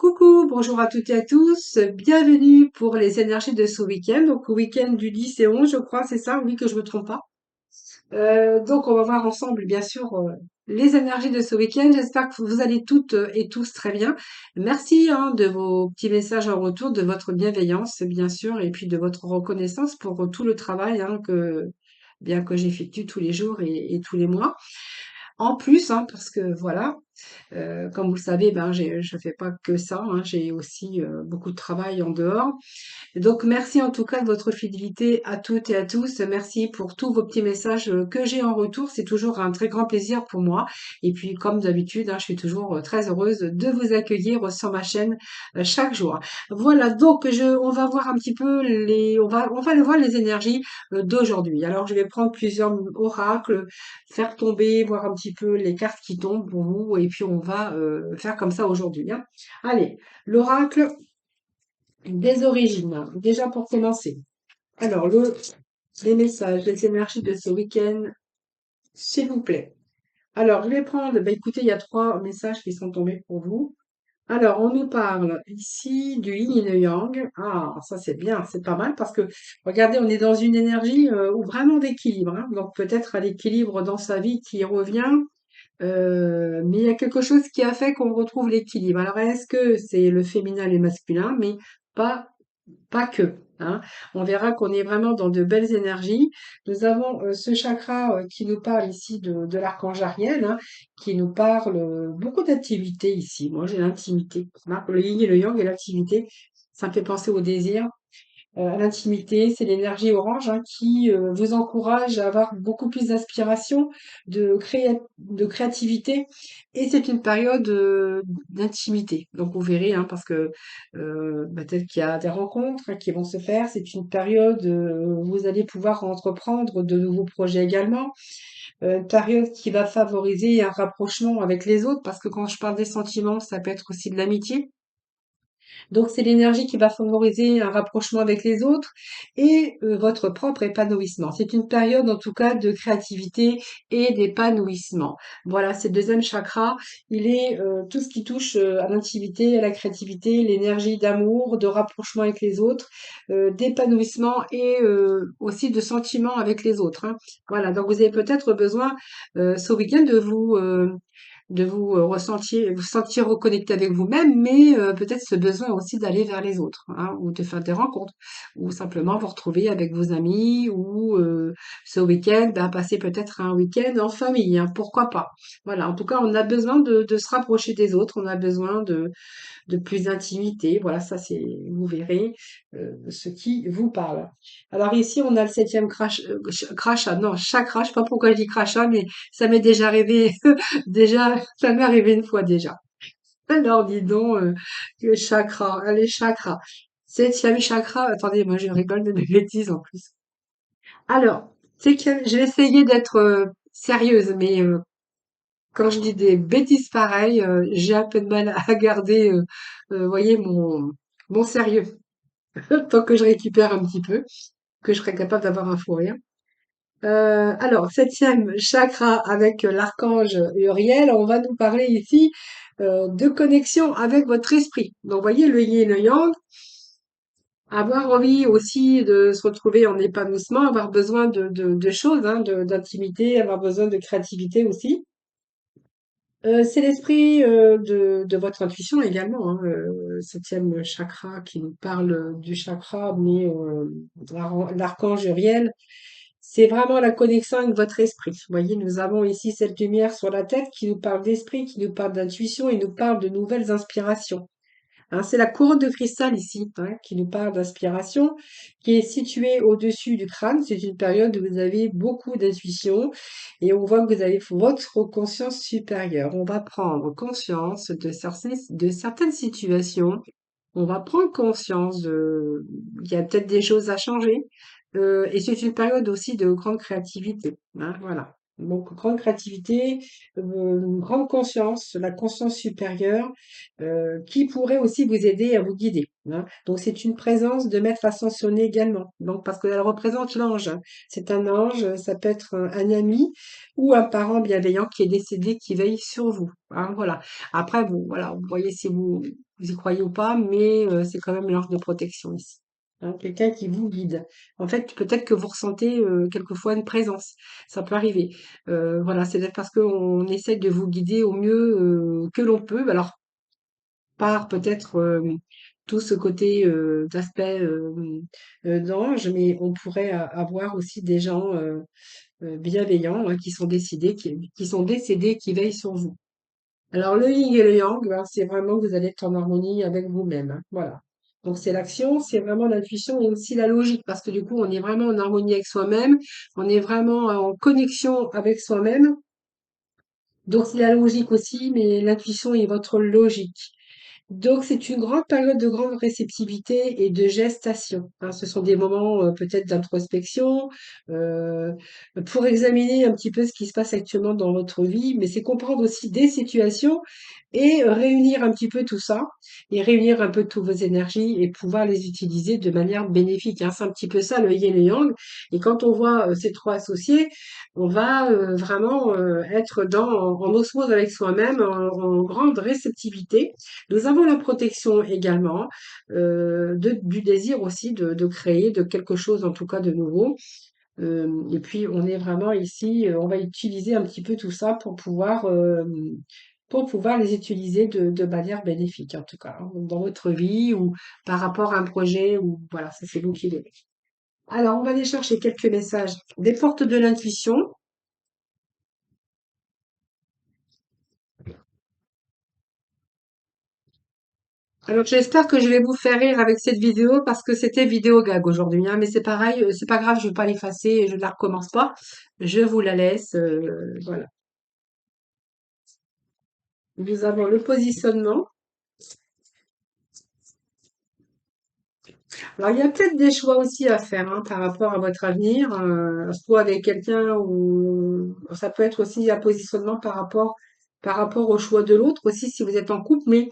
Coucou, bonjour à toutes et à tous, bienvenue pour les énergies de ce week-end, donc au week-end du 10 et 11 je crois, c'est ça, oui que je me trompe pas. Donc on va voir ensemble bien sûr les énergies de ce week-end, j'espère que vous allez toutes et tous très bien. Merci hein, de vos petits messages en retour, de votre bienveillance bien sûr, et puis de votre reconnaissance pour tout le travail hein, bien que j'effectue tous les jours et tous les mois. En plus, hein, parce que voilà, comme vous le savez, ben, je fais pas que ça, hein, j'ai aussi beaucoup de travail en dehors. Donc merci en tout cas de votre fidélité à toutes et à tous. Merci pour tous vos petits messages que j'ai en retour. C'est toujours un très grand plaisir pour moi. Et puis comme d'habitude, hein, je suis toujours très heureuse de vous accueillir sur ma chaîne chaque jour. Voilà, donc on va voir un petit peu on va aller voir les énergies d'aujourd'hui. Alors je vais prendre plusieurs oracles, faire tomber, voir un petit peu les cartes qui tombent pour vous, et puis on va faire comme ça aujourd'hui, hein. Allez, l'oracle des origines, déjà pour commencer. Alors, les messages, les énergies de ce week-end, s'il vous plaît. Alors, je vais prendre, bah, écoutez, il y a trois messages qui sont tombés pour vous. Alors, on nous parle ici du yin et le yang. Ah, ça c'est bien, c'est pas mal parce que, regardez, on est dans une énergie où vraiment d'équilibre, hein. Donc, peut-être à l'équilibre dans sa vie qui revient, mais il y a quelque chose qui a fait qu'on retrouve l'équilibre. Alors, est-ce que c'est le féminin et le masculin? Mais pas pas que, hein. On verra qu'on est vraiment dans de belles énergies. Nous avons ce chakra qui nous parle ici de l'archange Ariel, hein, qui nous parle beaucoup d'activités ici. Moi, j'ai l'intimité. Hein. Le yin et le yang et l'activité, ça me fait penser au désir à l'intimité. C'est l'énergie orange hein, qui vous encourage à avoir beaucoup plus d'inspiration, de créativité. Et c'est une période d'intimité. Donc vous verrez, hein, parce que peut-être qu'il y a des rencontres hein, qui vont se faire. C'est une période où vous allez pouvoir entreprendre de nouveaux projets également. Une période qui va favoriser un rapprochement avec les autres, parce que quand je parle des sentiments, ça peut être aussi de l'amitié. Donc c'est l'énergie qui va favoriser un rapprochement avec les autres et votre propre épanouissement. C'est une période en tout cas de créativité et d'épanouissement. Voilà, c'est le deuxième chakra. Il est tout ce qui touche à l'intimité, à la créativité, l'énergie d'amour, de rapprochement avec les autres, d'épanouissement et aussi de sentiment avec les autres, hein. Voilà, donc vous avez peut-être besoin ce week-end de vous ressentir, vous sentir reconnecté avec vous-même, mais peut-être ce besoin aussi d'aller vers les autres, hein, ou de faire des rencontres, ou simplement vous retrouver avec vos amis, ou ce week-end, ben, passer peut-être un week-end en famille, hein, pourquoi pas. Voilà, en tout cas, on a besoin de se rapprocher des autres, on a besoin de plus d'intimité. Voilà, ça c'est, vous verrez ce qui vous parle. Alors ici, on a le septième crachat, non, chakra, je sais pas pourquoi je dis crachat, mais ça m'est déjà arrivé, déjà, ça m'est arrivé une fois déjà. Alors dis donc, le chakra, les chakras. Septième chakra, attendez, moi je rigole de mes bêtises en plus. Alors, je vais essayer d'être sérieuse, mais quand je dis des bêtises pareilles, j'ai un peu de mal à garder, voyez, mon sérieux. Tant que je récupère un petit peu, que je serai capable d'avoir un fou rire. Alors, septième chakra avec l'archange Uriel, on va nous parler ici de connexion avec votre esprit. Donc, voyez, le yin et le yang, avoir envie aussi de se retrouver en épanouissement, avoir besoin de choses, hein, d'intimité, avoir besoin de créativité aussi. C'est l'esprit de votre intuition également, hein, septième chakra qui nous parle du chakra, mais l'archange Uriel, c'est vraiment la connexion avec votre esprit. Vous voyez, nous avons ici cette lumière sur la tête qui nous parle d'esprit, qui nous parle d'intuition et nous parle de nouvelles inspirations. Hein, c'est la couronne de cristal ici, hein, qui nous parle d'inspiration, qui est située au-dessus du crâne. C'est une période où vous avez beaucoup d'intuition et on voit que vous avez votre conscience supérieure. On va prendre conscience de certaines situations. On va prendre conscience il y a peut-être des choses à changer. Et c'est une période aussi de grande créativité, hein, voilà. Donc, grande créativité, grande conscience, la conscience supérieure, qui pourrait aussi vous aider à vous guider, hein. Donc, c'est une présence de maître ascensionné également. Donc, parce qu'elle représente l'ange, hein. C'est un ange, ça peut être un ami ou un parent bienveillant qui est décédé, qui veille sur vous, hein, voilà. Après, vous, voilà, vous voyez si vous y croyez ou pas, mais c'est quand même l'ange de protection ici, hein, quelqu'un qui vous guide. En fait, peut-être que vous ressentez quelquefois une présence. Ça peut arriver. Voilà, c'est parce qu'on essaie de vous guider au mieux que l'on peut. Alors, par peut-être tout ce côté d'aspect d'ange, mais on pourrait avoir aussi des gens bienveillants, hein, qui sont décidés, qui sont décédés, qui veillent sur vous. Alors, le yin et le yang, ben, c'est vraiment que vous allez être en harmonie avec vous-même, hein. Voilà. Donc, c'est l'action, c'est vraiment l'intuition et aussi la logique, parce que du coup, on est vraiment en harmonie avec soi-même, on est vraiment en connexion avec soi-même. Donc, c'est la logique aussi, mais l'intuition est votre logique. Donc, c'est une grande période de grande réceptivité et de gestation, hein. Ce sont des moments peut-être d'introspection euh, pour examiner un petit peu ce qui se passe actuellement dans votre vie, mais c'est comprendre aussi des situations et réunir un petit peu tout ça et réunir un peu toutes vos énergies et pouvoir les utiliser de manière bénéfique, hein. C'est un petit peu ça le yin et le yang. Et quand on voit ces trois associés, on va vraiment être en osmose avec soi-même, en grande réceptivité. Nous avons la protection également, du désir aussi de créer de quelque chose en tout cas de nouveau. Et puis on est vraiment ici, on va utiliser un petit peu tout ça pour pouvoir les utiliser de manière bénéfique en tout cas, hein, dans votre vie ou par rapport à un projet ou voilà, ça c'est vous qui le. Alors on va aller chercher quelques messages des portes de l'intuition. Alors j'espère que je vais vous faire rire avec cette vidéo parce que c'était vidéo gag aujourd'hui, hein, mais c'est pareil, c'est pas grave, je vais pas l'effacer et je ne la recommence pas. Je vous la laisse, voilà. Nous avons le positionnement. Alors il y a peut-être des choix aussi à faire, hein, par rapport à votre avenir, soit avec quelqu'un ou ça peut être aussi un positionnement par rapport au choix de l'autre aussi si vous êtes en couple, mais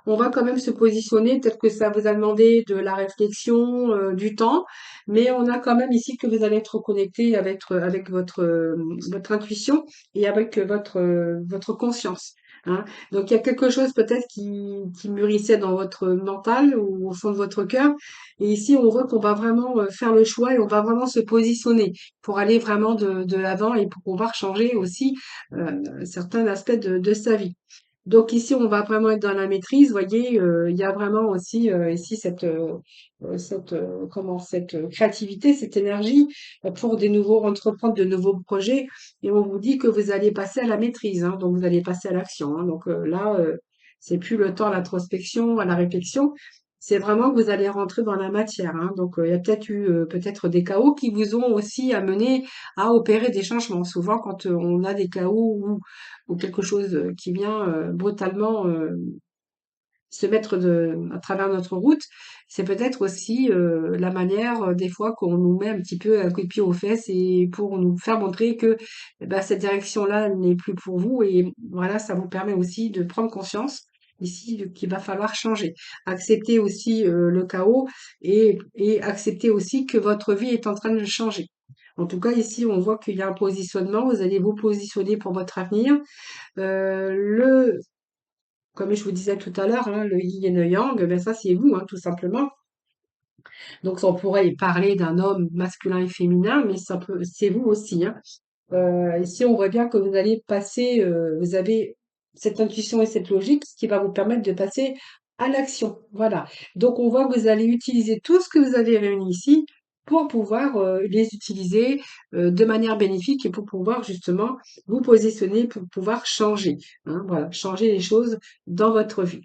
on va quand même se positionner. Peut-être que ça vous a demandé de la réflexion, du temps, mais on a quand même ici que vous allez être connecté avec votre intuition et avec votre conscience, hein. Donc il y a quelque chose peut-être qui mûrissait dans votre mental ou au fond de votre cœur. Et ici, on voit qu'on va vraiment faire le choix et on va vraiment se positionner pour aller vraiment de l'avant et pour pouvoir changer aussi certains aspects de sa vie. Donc ici, on va vraiment être dans la maîtrise. Vous voyez, il y a vraiment aussi ici cette créativité, cette énergie pour des nouveaux entreprendre de nouveaux projets. Et on vous dit que vous allez passer à la maîtrise, hein, donc vous allez passer à l'action, hein. Donc là, c'est plus le temps à l'introspection, à la réflexion. C'est vraiment que vous allez rentrer dans la matière, hein. Donc il y a peut-être eu peut-être des chaos qui vous ont aussi amené à opérer des changements. Souvent, quand on a des chaos ou quelque chose qui vient brutalement se mettre à travers notre route, c'est peut-être aussi la manière des fois qu'on nous met un petit peu un coup de pied aux fesses et pour nous faire montrer que bah, cette direction-là elle n'est plus pour vous et voilà, ça vous permet aussi de prendre conscience ici qu'il va falloir changer, accepter aussi le chaos et accepter aussi que votre vie est en train de changer. En tout cas, ici, on voit qu'il y a un positionnement. Vous allez vous positionner pour votre avenir. Comme je vous disais tout à l'heure, hein, le yin et le yang, ben ça c'est vous, hein, tout simplement. Donc on pourrait y parler d'un homme masculin et féminin, mais c'est vous aussi, hein. Ici on voit bien que vous allez passer, vous avez cette intuition et cette logique, ce qui va vous permettre de passer à l'action. Voilà. Donc on voit que vous allez utiliser tout ce que vous avez réuni ici pour pouvoir les utiliser de manière bénéfique et pour pouvoir justement vous positionner, pour pouvoir changer, hein, voilà, changer les choses dans votre vie.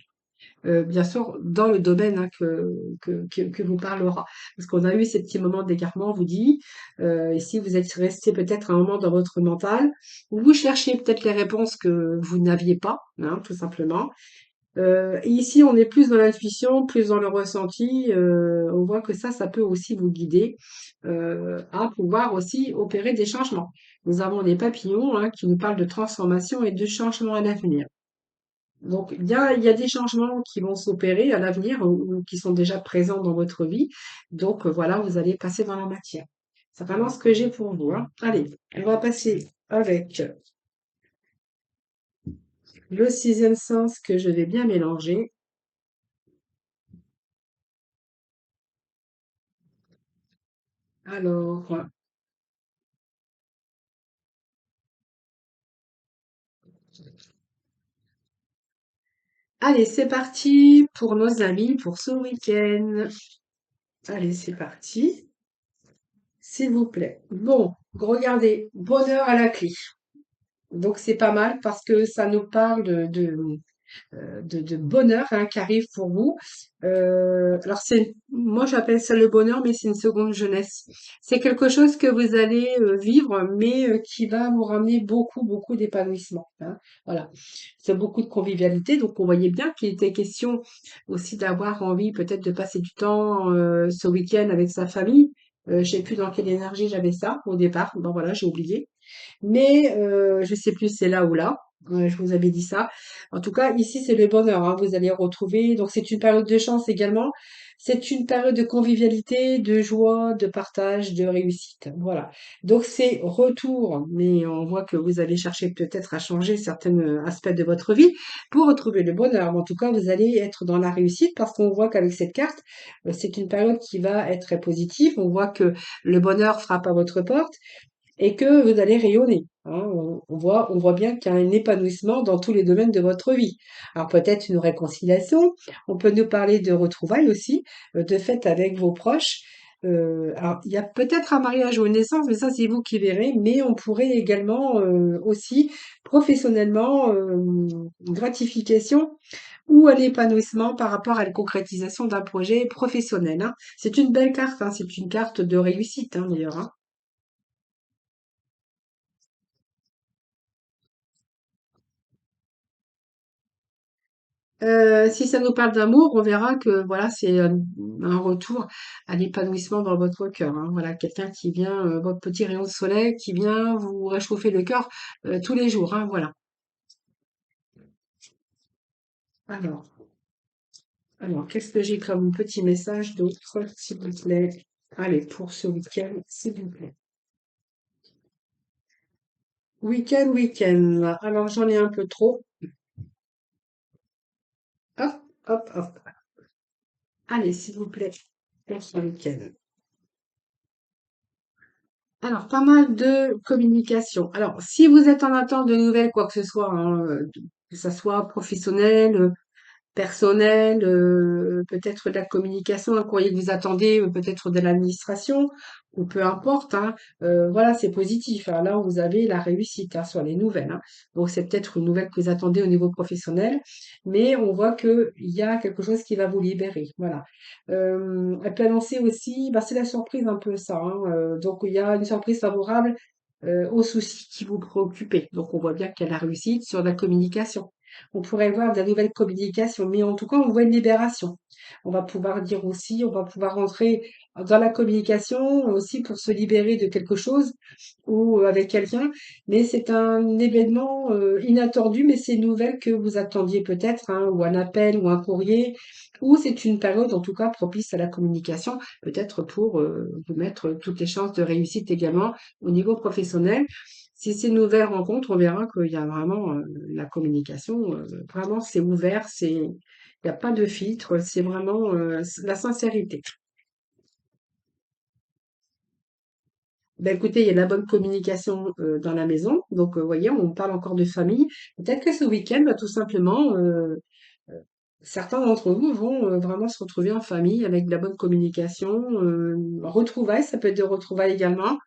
Bien sûr, dans le domaine hein, que vous parlera. Parce qu'on a eu ces petits moments d'égarement, on vous dit, ici vous êtes resté peut-être un moment dans votre mental, où vous cherchiez peut-être les réponses que vous n'aviez pas, hein, tout simplement. Et ici, on est plus dans l'intuition, plus dans le ressenti. On voit que ça peut aussi vous guider à pouvoir aussi opérer des changements. nous avons les papillons hein, qui nous parlent de transformation et de changement à l'avenir. Donc, il y a des changements qui vont s'opérer à l'avenir ou qui sont déjà présents dans votre vie. Donc, voilà, vous allez passer dans la matière. C'est vraiment ce que j'ai pour vous, hein. Allez, on va passer avec le sixième sens que je vais bien mélanger. Alors, allez, c'est parti pour nos amis pour ce week-end. Allez, c'est parti, s'il vous plaît. Bon, regardez, bonheur à la clé. Donc c'est pas mal parce que ça nous parle de bonheur hein, qui arrive pour vous. Alors moi j'appelle ça le bonheur, mais c'est une seconde jeunesse. C'est quelque chose que vous allez vivre, mais qui va vous ramener beaucoup d'épanouissement, hein. Voilà, c'est beaucoup de convivialité. Donc on voyait bien qu'il était question aussi d'avoir envie peut-être de passer du temps ce week-end avec sa famille. Je sais plus dans quelle énergie j'avais ça au départ. Bon voilà, j'ai oublié. Mais je sais plus, c'est là ou là. Je vous avais dit ça. En tout cas, ici, c'est le bonheur, hein. Vous allez retrouver. Donc, c'est une période de chance également. C'est une période de convivialité, de joie, de partage, de réussite. Voilà. Donc, c'est retour. Mais on voit que vous allez chercher peut-être à changer certains aspects de votre vie pour retrouver le bonheur. Mais en tout cas, vous allez être dans la réussite parce qu'on voit qu'avec cette carte, c'est une période qui va être très positive. On voit que le bonheur frappe à votre porte et que vous allez rayonner, hein. On voit bien qu'il y a un épanouissement dans tous les domaines de votre vie. Alors peut-être une réconciliation, on peut nous parler de retrouvailles aussi, de fêtes avec vos proches. Alors il y a peut-être un mariage ou une naissance, mais ça c'est vous qui verrez. Mais on pourrait également aussi professionnellement une gratification ou un épanouissement par rapport à la concrétisation d'un projet professionnel, hein. C'est une belle carte, hein, c'est une carte de réussite hein, d'ailleurs, hein. Si ça nous parle d'amour, on verra que voilà, c'est un retour à l'épanouissement dans votre cœur, hein. Voilà, quelqu'un qui vient, votre petit rayon de soleil qui vient vous réchauffer le cœur tous les jours, hein, voilà. Alors, alors, qu'est-ce que j'ai comme petit message d'autre, s'il vous plaît? Allez, pour ce week-end, s'il vous plaît. Week-end, week-end. Alors, j'en ai un peu trop. Hop, hop, hop. Allez, s'il vous plaît, pour ce week-end. Alors, pas mal de communication. Alors, si vous êtes en attente de nouvelles, quoi que ce soit, hein, que ça soit professionnel, personnel, peut-être de la communication, un courrier que vous attendez, peut-être de l'administration, ou peu importe, hein, voilà, c'est positif, hein. Là, vous avez la réussite, hein, sur les nouvelles, hein. Donc, c'est peut-être une nouvelle que vous attendez au niveau professionnel, mais on voit qu'il y a quelque chose qui va vous libérer, voilà. Elle peut annoncer aussi, bah, c'est la surprise un peu ça, hein, donc il y a une surprise favorable aux soucis qui vous préoccupaient. Donc, on voit bien qu'il y a la réussite sur la communication. On pourrait voir de la nouvelle communication, mais en tout cas, on voit une libération. On va pouvoir dire aussi, on va pouvoir rentrer dans la communication aussi pour se libérer de quelque chose ou avec quelqu'un, mais c'est un événement inattendu, mais c'est une nouvelle que vous attendiez peut-être, hein, ou un appel ou un courrier, ou c'est une période en tout cas propice à la communication, peut-être pour vous mettre toutes les chances de réussite également au niveau professionnel. Si c'est une nouvelle rencontre, on verra qu'il y a vraiment la communication, vraiment c'est ouvert, il n'y a pas de filtre, c'est vraiment la sincérité. Ben écoutez, il y a la bonne communication dans la maison, donc vous voyez, on parle encore de famille. Peut-être que ce week-end, bah, tout simplement, certains d'entre vous vont vraiment se retrouver en famille avec de la bonne communication, retrouvailles, ça peut être des retrouvailles également.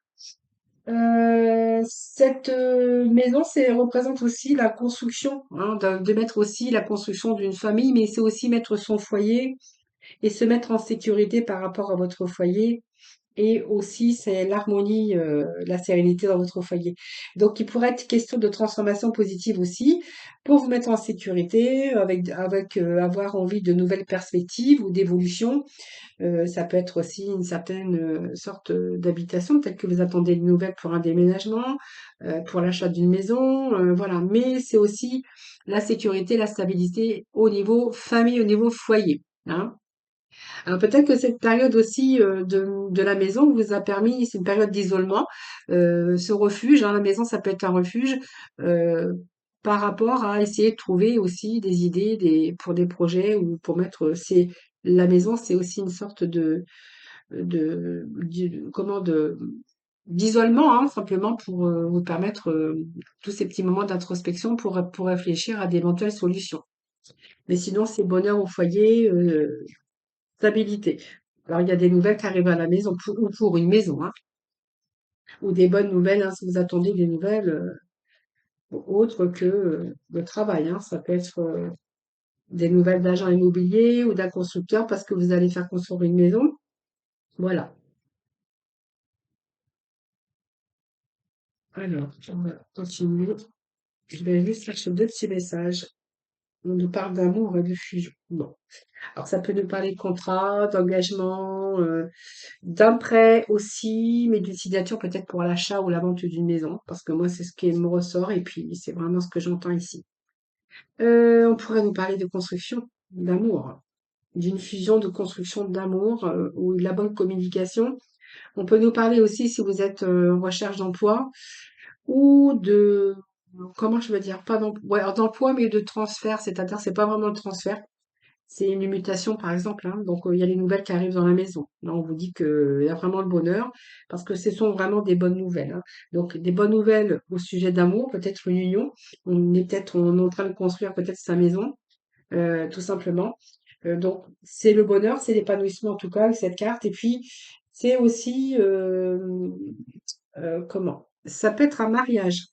Cette maison, représente aussi la construction, hein, de mettre aussi la construction d'une famille, mais c'est aussi mettre son foyer et se mettre en sécurité par rapport à votre foyer et aussi c'est l'harmonie, la sérénité dans votre foyer. Donc il pourrait être question de transformation positive aussi pour vous mettre en sécurité avoir envie de nouvelles perspectives ou d'évolution. Ça peut être aussi une certaine, sorte, d'habitation. Peut-être que vous attendez des nouvelles pour un déménagement, pour l'achat d'une maison, voilà. Mais c'est aussi la sécurité, la stabilité au niveau famille, au niveau foyer, hein. Alors peut-être que cette période aussi de la maison vous a permis, c'est une période d'isolement, ce refuge, hein, la maison ça peut être un refuge euh, par rapport à essayer de trouver aussi des idées pour des projets ou pour mettre, la maison c'est aussi une sorte comment d'isolement, hein, simplement pour vous permettre tous ces petits moments d'introspection pour réfléchir à d'éventuelles solutions. Mais sinon c'est bonheur au foyer, stabilité. Alors, il y a des nouvelles qui arrivent à la maison, ou pour une maison, hein, ou des bonnes nouvelles, hein, si vous attendez des nouvelles autres que le travail, hein. Ça peut être des nouvelles d'agents immobiliers ou d'un constructeur parce que vous allez faire construire une maison. Voilà. Alors, on va continuer. Je vais juste chercher deux petits messages. On nous parle d'amour et de fusion. Bon. Alors, ça peut nous parler de contrat, d'engagement, d'un prêt aussi, mais d'une signature peut-être pour l'achat ou la vente d'une maison, parce que moi, c'est ce qui me ressort et puis c'est vraiment ce que j'entends ici. On pourrait nous parler de construction, d'amour, d'une fusion de construction d'amour ou de la bonne communication. On peut nous parler aussi si vous êtes en recherche d'emploi ou comment je veux dire, pas d'emploi, ouais, alors d'emploi, mais de transfert, c'est-à-dire c'est pas vraiment le transfert, c'est une mutation, par exemple, hein. Donc, il y a les nouvelles qui arrivent dans la maison. Là, on vous dit qu'il y a vraiment le bonheur, parce que ce sont vraiment des bonnes nouvelles, hein. Donc, des bonnes nouvelles au sujet d'amour, peut-être une union. On est en train de construire peut-être sa maison, tout simplement. Donc, c'est le bonheur, c'est l'épanouissement en tout cas avec cette carte. Et puis, c'est aussi, comment? Ça peut être un mariage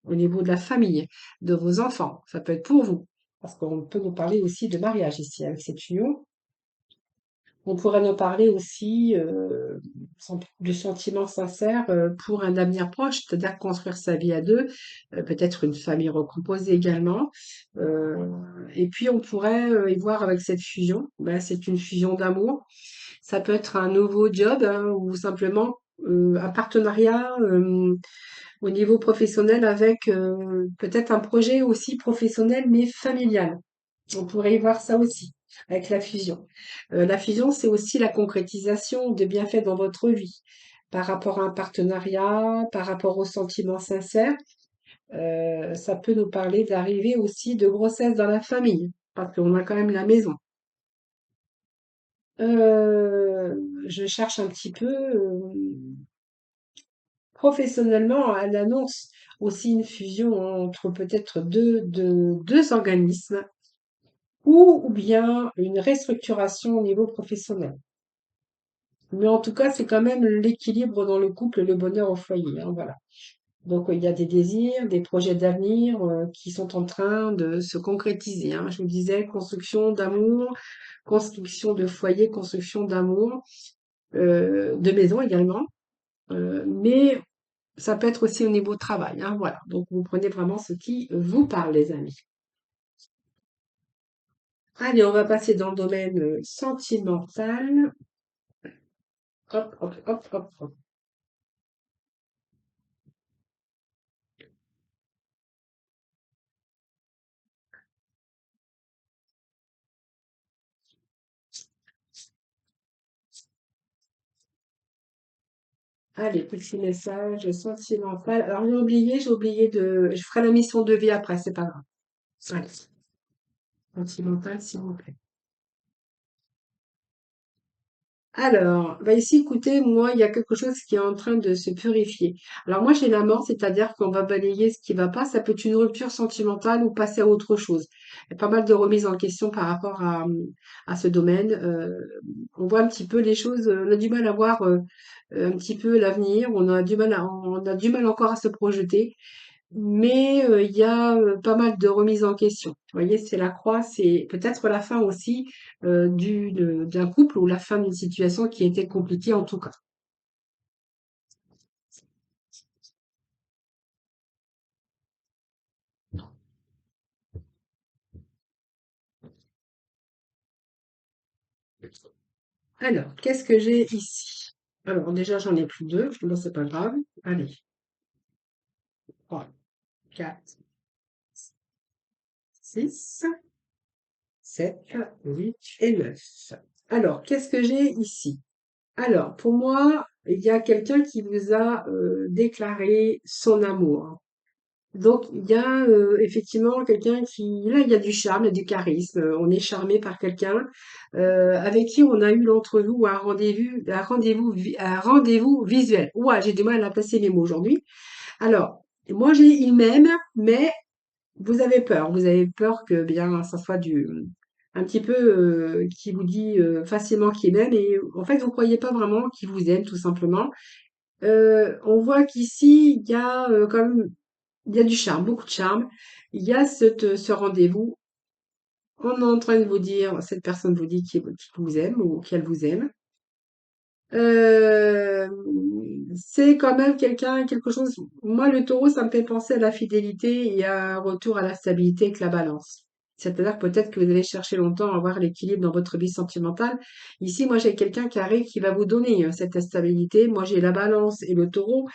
au niveau de la famille, de vos enfants. Ça peut être pour vous, parce qu'on peut nous parler aussi de mariage ici avec cette union. On pourrait nous parler aussi de sentiments sincères pour un avenir proche, c'est-à-dire construire sa vie à deux, peut-être une famille recomposée également. Euh, et puis on pourrait y voir avec cette fusion, ben, c'est une fusion d'amour. Ça peut être un nouveau job hein, ou simplement un partenariat au niveau professionnel avec peut-être un projet aussi professionnel mais familial. On pourrait y voir ça aussi avec la fusion. La fusion, c'est aussi la concrétisation de bienfaits dans votre vie par rapport à un partenariat, par rapport aux sentiments sincères. Ça peut nous parler d'arrivée aussi de grossesse dans la famille, parce qu'on a quand même la maison. Je cherche un petit peu professionnellement, elle annonce aussi une fusion entre peut-être deux organismes ou bien une restructuration au niveau professionnel. Mais en tout cas, c'est quand même l'équilibre dans le couple, le bonheur au foyer, hein, voilà. Donc, il y a des désirs, des projets d'avenir qui sont en train de se concrétiser, hein. Je vous disais, construction d'amour, construction de foyer, construction d'amour, de maison également. Mais ça peut être aussi au niveau travail, hein, voilà. Donc, vous prenez vraiment ce qui vous parle, les amis. Allez, on va passer dans le domaine sentimental. Hop, hop, hop, hop, hop. Allez, petit message sentimental. Alors, j'ai oublié je ferai la mission de vie après, c'est pas grave. Allez, sentimental, s'il vous plaît. Alors, bah ici, écoutez, moi, il y a quelque chose qui est en train de se purifier. Alors moi, j'ai la mort, c'est-à-dire qu'on va balayer ce qui va pas. Ça peut être une rupture sentimentale ou passer à autre chose. Il y a pas mal de remises en question par rapport à ce domaine. On voit un petit peu les choses, on a du mal à voir un petit peu l'avenir. On a du mal encore à se projeter. Mais il y a pas mal de remises en question. Vous voyez, c'est la croix, c'est peut-être la fin aussi d'un couple ou la fin d'une situation qui était compliquée en tout cas. Alors, qu'est-ce que j'ai ici? Alors, déjà, j'en ai plus deux. Bon, c'est pas grave. Allez, 3, 4, 6, 7, 8 et 9. Alors, qu'est-ce que j'ai ici? Alors, pour moi, il y a quelqu'un qui vous a déclaré son amour. Donc, il y a effectivement quelqu'un qui, là, il y a du charme, il y a du charisme. On est charmé par quelqu'un avec qui on a eu l'entrevue ou un rendez-vous visuel. Ouais, j'ai du mal à placer mes mots aujourd'hui. Alors, moi, j'ai il m'aime, mais vous avez peur. Vous avez peur que bien ça soit un petit peu qui vous dit facilement qu'il aime et en fait vous croyez pas vraiment qu'il vous aime tout simplement. On voit qu'ici il y a quand même il y a du charme, beaucoup de charme. Il y a ce rendez-vous. On est en train de vous dire, cette personne vous dit qu'il vous aime ou qu'elle vous aime. Euh, c'est quand même quelque chose. Moi, le taureau, ça me fait penser à la fidélité et à un retour à la stabilité avec la balance. C'est-à-dire que peut-être que vous allez chercher longtemps à avoir l'équilibre dans votre vie sentimentale. Ici, moi, j'ai quelqu'un carré qui va vous donner cette stabilité. Moi, j'ai la balance et le taureau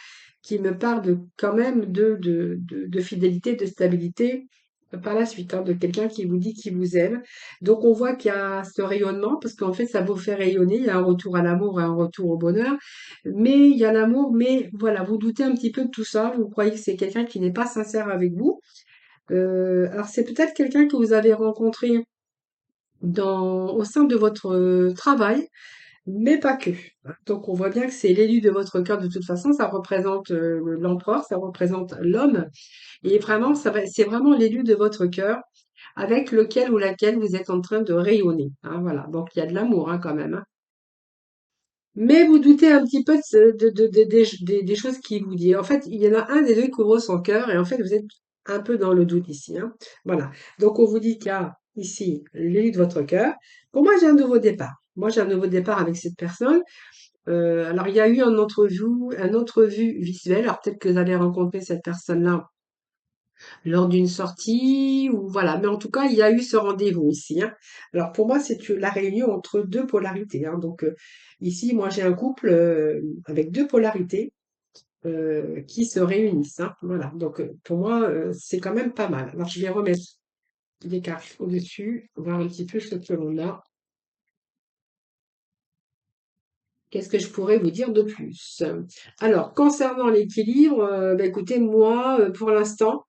qui me parlent quand même de fidélité, de stabilité par la suite, hein, de quelqu'un qui vous dit qu'il vous aime. Donc on voit qu'il y a ce rayonnement parce qu'en fait ça vous fait rayonner, il y a un retour à l'amour et un retour au bonheur, mais il y a l'amour, mais voilà, vous doutez un petit peu de tout ça, vous croyez que c'est quelqu'un qui n'est pas sincère avec vous. Alors c'est peut-être quelqu'un que vous avez rencontré au sein de votre travail, mais pas que. Donc on voit bien que c'est l'élu de votre cœur de toute façon, ça représente l'empereur, ça représente l'homme, et vraiment c'est vraiment l'élu de votre cœur avec lequel ou laquelle vous êtes en train de rayonner, hein, voilà. Donc il y a de l'amour, hein, quand même, hein. Mais vous doutez un petit peu des choses qu'il vous dit. En fait, il y en a un des deux qui ouvre son cœur et en fait, vous êtes un peu dans le doute ici, hein. Voilà. Donc on vous dit qu'il y a ici l'élu de votre cœur. Pour moi, j'ai un nouveau départ. Moi, j'ai un nouveau départ avec cette personne. Alors, il y a eu un entrevue visuel. Alors, peut-être que vous allez rencontrer cette personne-là lors d'une sortie ou voilà. Mais en tout cas, il y a eu ce rendez-vous ici, hein. Alors pour moi, c'est la réunion entre deux polarités, hein. Donc ici, moi, j'ai un couple avec deux polarités qui se réunissent, hein. Voilà. Donc pour moi, c'est quand même pas mal. Alors je vais remettre les cartes au-dessus, voir un petit peu ce que l'on a. Qu'est-ce que je pourrais vous dire de plus? Alors, concernant l'équilibre, bah, écoutez, moi, pour l'instant,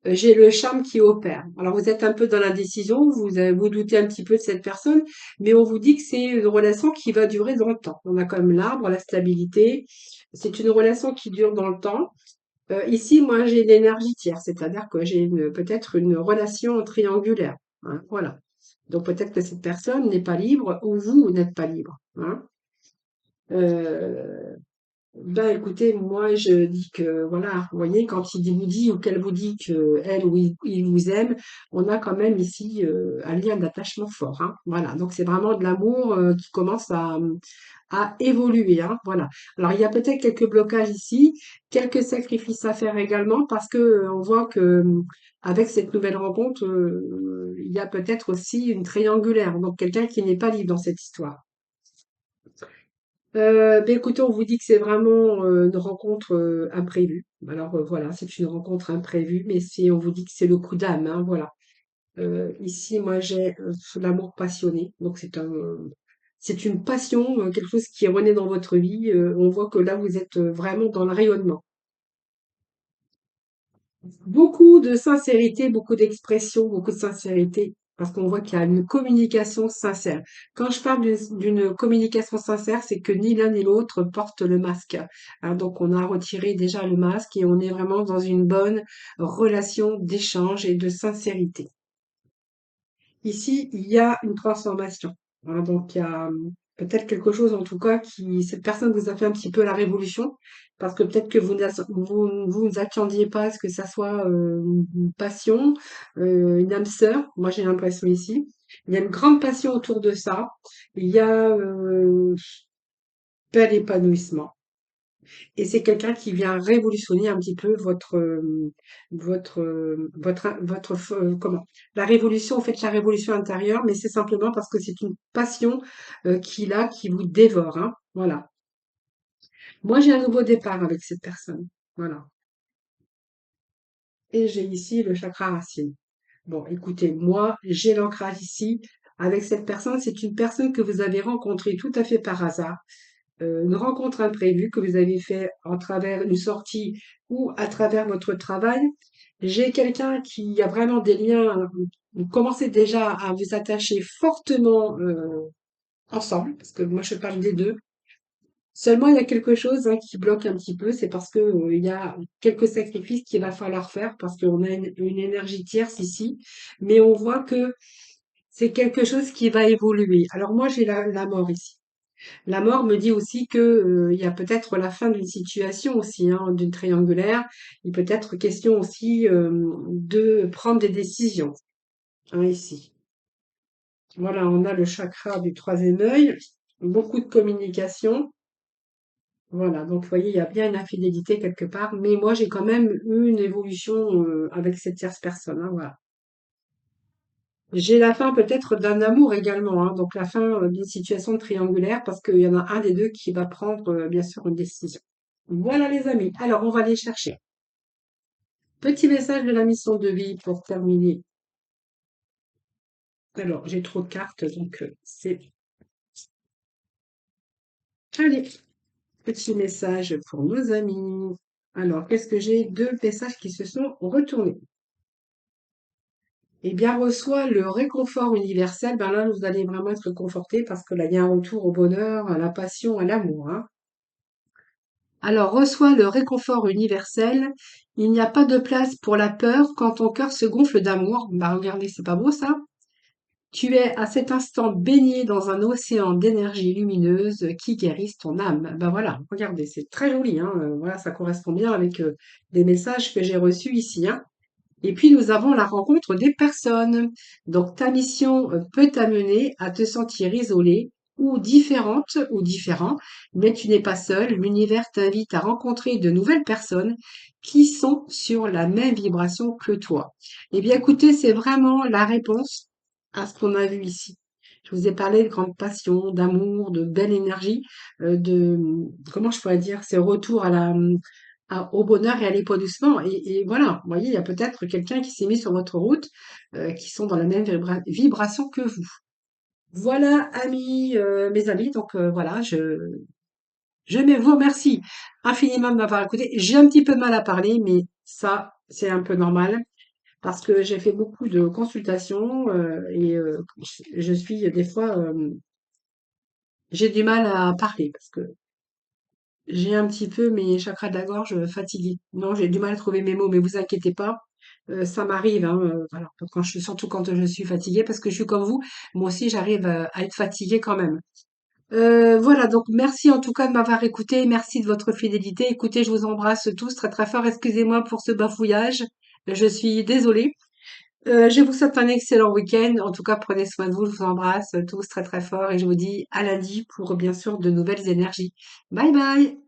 j'ai le charme qui opère. Alors vous êtes un peu dans l'indécision, vous doutez un petit peu de cette personne, mais on vous dit que c'est une relation qui va durer dans le temps. On a quand même l'arbre, la stabilité. C'est une relation qui dure dans le temps. Ici, moi, j'ai l'énergie tierce, c'est-à-dire que j'ai peut-être une relation triangulaire, hein, voilà. Donc peut-être que cette personne n'est pas libre ou vous n'êtes pas libre, hein. Euh, ben écoutez, moi je dis que voilà, vous voyez, quand vous dit ou qu'elle vous dit que elle ou il vous aime, on a quand même ici un lien d'attachement fort, hein. Voilà, donc c'est vraiment de l'amour qui commence à évoluer, hein. Voilà. Alors il y a peut-être quelques blocages ici, quelques sacrifices à faire également parce que on voit que avec cette nouvelle rencontre, il y a peut-être aussi une triangulaire, donc quelqu'un qui n'est pas libre dans cette histoire. Ben écoutez, on vous dit que c'est vraiment une rencontre imprévue. Alors voilà, c'est une rencontre imprévue, mais on vous dit que c'est le coup d'âme, hein, voilà. Ici, moi, j'ai l'amour passionné, donc c'est une passion, quelque chose qui renaît dans votre vie. On voit que là, vous êtes vraiment dans le rayonnement. Beaucoup de sincérité, beaucoup d'expression, beaucoup de sincérité, parce qu'on voit qu'il y a une communication sincère. Quand je parle d'une communication sincère, c'est que ni l'un ni l'autre porte le masque, hein. Donc on a retiré déjà le masque et on est vraiment dans une bonne relation d'échange et de sincérité. Ici, il y a une transformation, hein. Donc il y a peut-être quelque chose en tout cas cette personne vous a fait un petit peu la révolution, parce que peut-être que vous ne attendiez pas à ce que ça soit une passion, une âme sœur. Moi, j'ai l'impression ici. Il y a une grande passion autour de ça. Il y a bel épanouissement. Et c'est quelqu'un qui vient révolutionner un petit peu comment? La révolution, en fait, la révolution intérieure, mais c'est simplement parce que c'est une passion qu'il a, qui vous dévore, hein. Voilà. Moi, j'ai un nouveau départ avec cette personne. Voilà. Et j'ai ici le chakra racine. Bon, écoutez, moi, j'ai l'ancrage ici. Avec cette personne, c'est une personne que vous avez rencontrée tout à fait par hasard, une rencontre imprévue que vous avez fait en travers une sortie ou à travers votre travail. J'ai quelqu'un qui a vraiment des liens, vous commencez déjà à vous attacher fortement ensemble, parce que moi je parle des deux. Seulement, il y a quelque chose qui bloque un petit peu, c'est parce que il y a quelques sacrifices qu'il va falloir faire parce qu'on a une énergie tierce ici, mais on voit que c'est quelque chose qui va évoluer. Alors moi, j'ai la mort ici. La mort me dit aussi que il y a peut-être la fin d'une situation aussi, hein, d'une triangulaire. Il peut être question aussi de prendre des décisions, hein, ici. Voilà, on a le chakra du troisième œil, beaucoup de communication. Voilà, donc vous voyez, il y a bien une infidélité quelque part, mais moi j'ai quand même eu une évolution avec cette tierce personne, hein, voilà. J'ai la fin peut-être d'un amour également, hein, donc la fin d'une situation triangulaire parce qu'il y en a un des deux qui va prendre bien sûr une décision. Voilà les amis, alors on va les chercher. Petit message de la mission de vie pour terminer. Alors j'ai trop de cartes, donc c'est... Allez, petit message pour nos amis. Alors, qu'est-ce que j'ai? Deux messages qui se sont retournés. Eh bien, reçoit le réconfort universel. Ben là, vous allez vraiment être conforté parce que là, il y a un retour au bonheur, à la passion, à l'amour, hein. Alors, reçois le réconfort universel. Il n'y a pas de place pour la peur quand ton cœur se gonfle d'amour. Bah, regardez, c'est pas beau ça? Tu es à cet instant baigné dans un océan d'énergie lumineuse qui guérisse ton âme. Ben voilà, regardez, c'est très joli, hein. Voilà, ça correspond bien avec les messages que j'ai reçus ici, hein. Et puis, nous avons la rencontre des personnes. Donc, ta mission peut t'amener à te sentir isolé ou différente ou différent, mais tu n'es pas seul. L'univers t'invite à rencontrer de nouvelles personnes qui sont sur la même vibration que toi. Eh bien, écoutez, c'est vraiment la réponse à ce qu'on a vu ici. Je vous ai parlé de grande passion, d'amour, de belle énergie, comment je pourrais dire, ce retour à au bonheur et à l'épanouissement. Et voilà, vous voyez, il y a peut-être quelqu'un qui s'est mis sur votre route, qui sont dans la même vibration que vous. Voilà, mes amis, donc voilà, vous remercie infiniment de m'avoir écouté. J'ai un petit peu de mal à parler, mais ça, c'est un peu normal parce que j'ai fait beaucoup de consultations je suis des fois, j'ai du mal à parler parce que j'ai un petit peu mes chakras de la gorge fatigués. Non, j'ai du mal à trouver mes mots, mais vous inquiétez pas, ça m'arrive, hein, voilà, surtout quand je suis fatiguée, parce que je suis comme vous, moi aussi j'arrive à être fatiguée quand même. Voilà, donc merci en tout cas de m'avoir écouté, merci de votre fidélité. Écoutez, je vous embrasse tous très très fort. Excusez-moi pour ce bafouillage, je suis désolée. Je vous souhaite un excellent week-end. En tout cas, prenez soin de vous. Je vous embrasse tous très très fort et je vous dis à lundi pour bien sûr de nouvelles énergies. Bye bye!